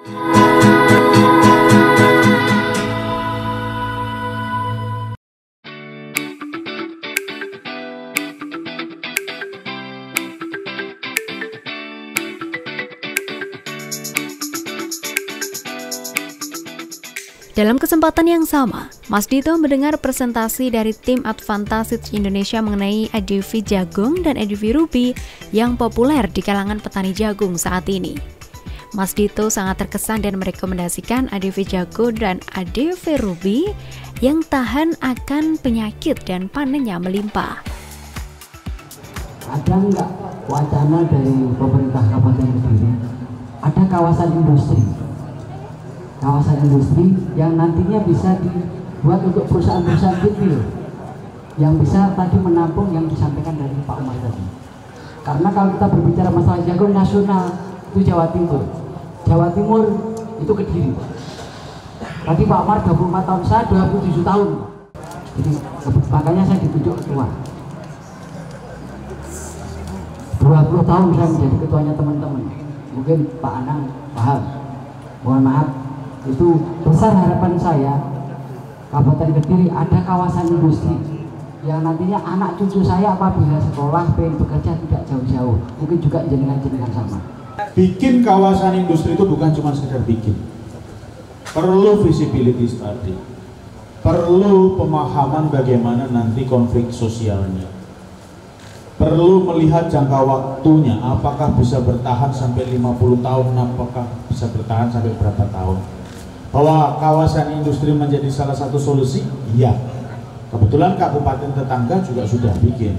Dalam kesempatan yang sama, Mas Dito mendengar presentasi dari tim Advantage Indonesia mengenai ADV jagung dan ADV ruby yang populer di kalangan petani jagung saat ini. Mas Dito sangat terkesan dan merekomendasikan ADV jagung dan ADV ruby yang tahan akan penyakit dan panennya melimpah. Ada nggak wacana dari pemerintah Kabupaten Kediri? Ada kawasan industri yang nantinya bisa dibuat untuk perusahaan-perusahaan kecil yang bisa tadi menampung yang disampaikan dari Pak Umar tadi. Karena kalau kita berbicara masalah jagung nasional itu Jawa Timur itu Kediri. Tadi Pak Umar 24 tahun, saya 27 tahun. Jadi makanya saya ditunjuk ketua. 20 tahun saya menjadi ketuanya teman-teman. Mungkin Pak Anang paham. Mohon maaf. Itu besar harapan saya Kabupaten Kediri ada kawasan industri yang nantinya anak cucu saya apabila sekolah pengen bekerja tidak jauh-jauh, mungkin juga jenengan sama. Bikin kawasan industri itu bukan cuma sekedar bikin, perlu visibility study, perlu pemahaman bagaimana nanti konflik sosialnya, perlu melihat jangka waktunya, apakah bisa bertahan sampai 50 tahun, apakah bisa bertahan sampai berapa tahun. Bahwa kawasan industri menjadi salah satu solusi, iya. Kebetulan kabupaten tetangga juga sudah bikin,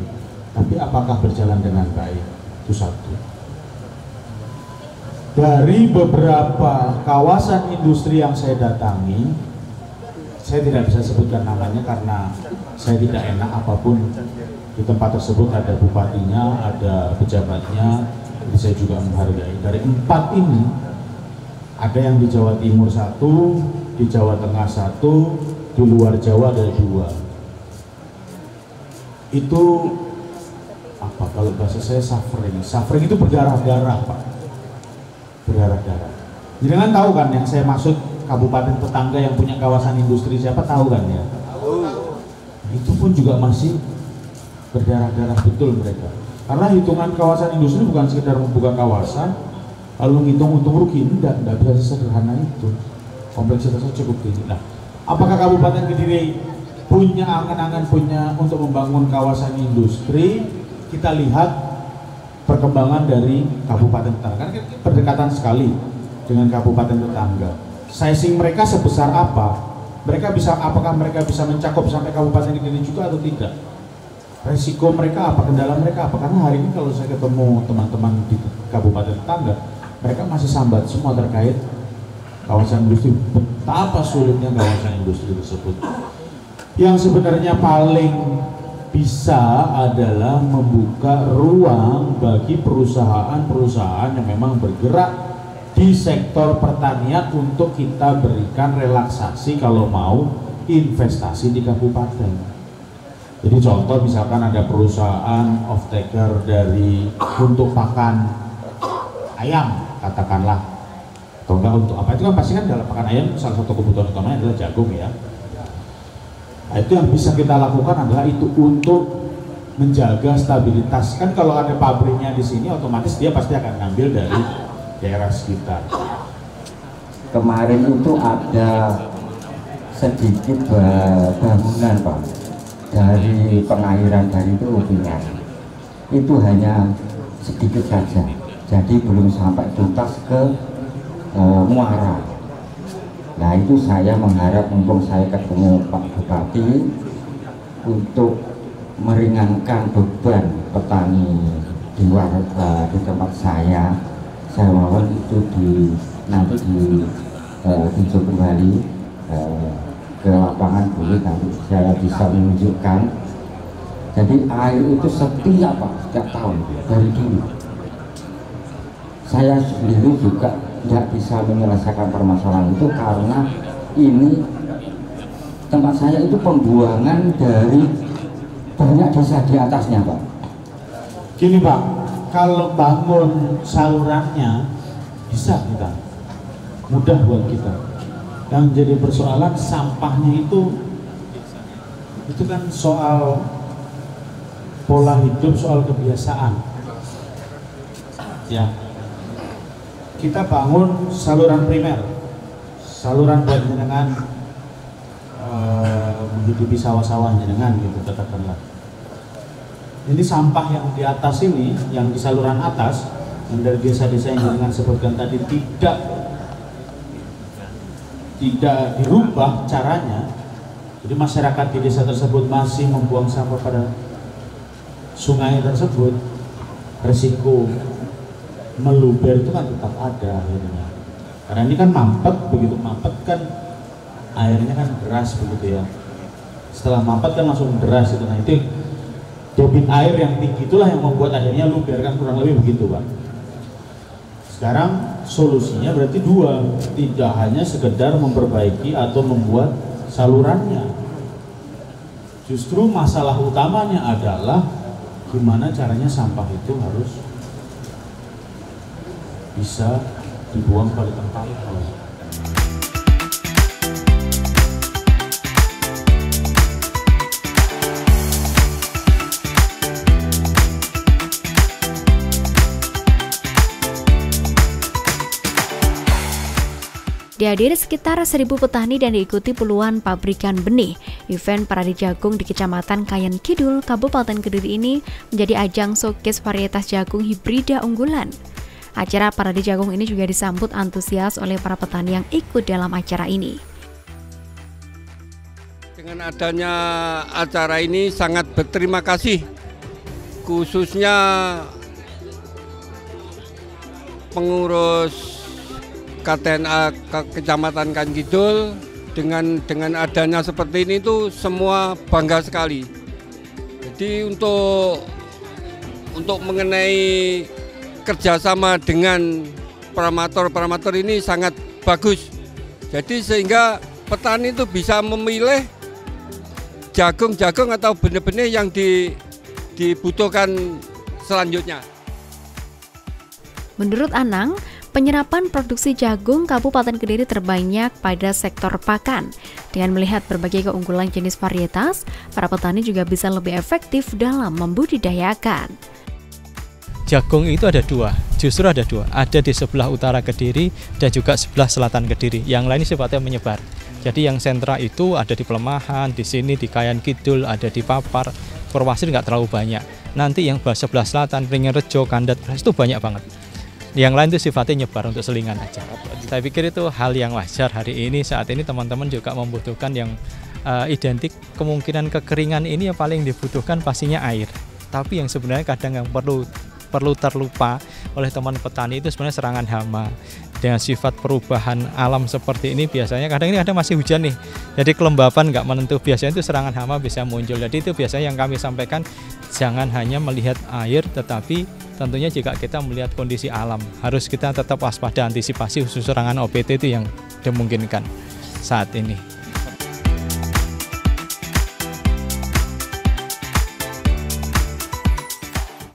tapi apakah berjalan dengan baik? Itu satu. Dari beberapa kawasan industri yang saya datangi, saya tidak bisa sebutkan namanya karena saya tidak enak apapun. Di tempat tersebut ada bupatinya, ada pejabatnya, jadi saya juga menghargai. Dari 4 ini, ada yang di Jawa Timur 1, di Jawa Tengah 1, di luar Jawa ada 2. Itu apa kalau bahasa saya suffering? Suffering itu berdarah-darah, Pak. Berdarah-darah. Jangan tahu kan yang saya maksud kabupaten tetangga yang punya kawasan industri, siapa tahu kan ya? Itu pun juga masih berdarah-darah betul mereka. Karena hitungan kawasan industri bukan sekedar membuka kawasan lalu ngitung untung rugi, enggak bisa sesederhana itu. Kompleksitasnya cukup tinggi. Nah, apakah Kabupaten Kediri punya angan-angan untuk membangun kawasan industri? Kita lihat perkembangan dari kabupaten tetangga, kan berdekatan sekali dengan kabupaten tetangga. Sizing mereka sebesar apa? Apakah mereka bisa mencakup sampai Kabupaten Kediri juga atau tidak? Resiko mereka apa? Kendala mereka apa? Karena hari ini kalau saya ketemu teman-teman di kabupaten tetangga, mereka masih sambat semua terkait kawasan industri. Betapa sulitnya kawasan industri tersebut. Yang sebenarnya paling bisa adalah membuka ruang bagi perusahaan-perusahaan yang memang bergerak di sektor pertanian untuk kita berikan relaksasi kalau mau investasi di kabupaten. Jadi contoh misalkan ada perusahaan off-taker untuk pakan ayam katakanlah, atau enggak untuk apa, itu kan pasti kan dalam pakan ayam salah satu kebutuhan utamanya adalah jagung ya. Nah, itu yang bisa kita lakukan adalah itu untuk menjaga stabilitas. Kan kalau ada pabriknya di sini otomatis dia pasti akan ngambil dari daerah sekitar. Kemarin itu ada sedikit bangunan Pak dari pengairan dari itu rupiah. Itu hanya sedikit saja. Jadi belum sampai tuntas ke muara. Nah itu saya mengharap mumpung saya ketemu Pak Bupati untuk meringankan beban petani di tempat saya mohon itu nanti ditinjau kembali ke lapangan boleh, nanti saya bisa menunjukkan. Jadi air itu setiap tahun dari dulu. Saya sendiri juga tidak bisa menyelesaikan permasalahan itu karena ini tempat saya itu pembuangan dari banyak desa di atasnya Pak. Gini Pak, kalau bangun salurannya bisa kita. mudah buat kita. Yang jadi persoalan sampahnya itu kan soal pola hidup, soal kebiasaan. Ya, kita bangun saluran primer, saluran buat jenengan menghidupi sawah-sawah jenengan gitu katakanlah. Ini sampah yang di atas ini, yang di saluran atas, yang dari desa-desa yang jenengan sebutkan tadi tidak dirubah caranya. Jadi masyarakat di desa tersebut masih membuang sampah pada sungai tersebut, resiko meluber itu kan tetap ada akhirnya. Karena ini kan mampet, begitu mampet kan airnya kan deras begitu ya. Setelah mampet kan langsung deras itu. Nah itu debit air yang tinggi itulah yang membuat akhirnya luber, kan kurang lebih begitu Pak. Sekarang solusinya berarti dua, tidak hanya sekedar memperbaiki atau membuat salurannya. Justru masalah utamanya adalah gimana caranya sampah itu harus bisa dibuang pada tempatnya. Dihadiri sekitar 1.000 petani dan diikuti puluhan pabrikan benih. Event Parade Jagung di Kecamatan Kayan Kidul, Kabupaten Kediri ini menjadi ajang showcase varietas jagung hibrida unggulan. Acara Parade Jagung ini juga disambut antusias oleh para petani yang ikut dalam acara ini. Dengan adanya acara ini sangat berterima kasih, khususnya pengurus KTNA Kecamatan Kayan Kidul. Dengan adanya seperti ini tuh semua bangga sekali. Jadi untuk mengenai kerjasama dengan promotor ini sangat bagus. Jadi sehingga petani itu bisa memilih jagung-jagung atau benih-benih yang dibutuhkan selanjutnya. Menurut Anang, penyerapan produksi jagung Kabupaten Kediri terbanyak pada sektor pakan. Dengan melihat berbagai keunggulan jenis varietas, para petani juga bisa lebih efektif dalam membudidayakan. Jagung itu ada dua, justru ada dua. Ada di sebelah utara Kediri dan juga sebelah selatan Kediri. Yang lain sifatnya menyebar. Jadi yang sentra itu ada di Pelemahan, di sini di Kayan Kidul, ada di Papar. Purwasir nggak terlalu banyak. Nanti yang sebelah selatan, Ringenrejo, Kandat, itu banyak banget. Yang lain itu sifatnya nyebar untuk selingan aja. Saya pikir itu hal yang wajar hari ini. Saat ini teman-teman juga membutuhkan yang identik. Kemungkinan kekeringan ini yang paling dibutuhkan pastinya air. Tapi yang sebenarnya kadang yang perlu terlupa oleh teman petani itu sebenarnya serangan hama. Dengan sifat perubahan alam seperti ini biasanya kadang masih hujan nih. Jadi kelembapan nggak menentu, biasanya itu serangan hama bisa muncul. Jadi itu biasanya yang kami sampaikan, jangan hanya melihat air, tetapi tentunya jika kita melihat kondisi alam, harus kita tetap waspada, antisipasi khusus serangan OPT itu yang dimungkinkan saat ini.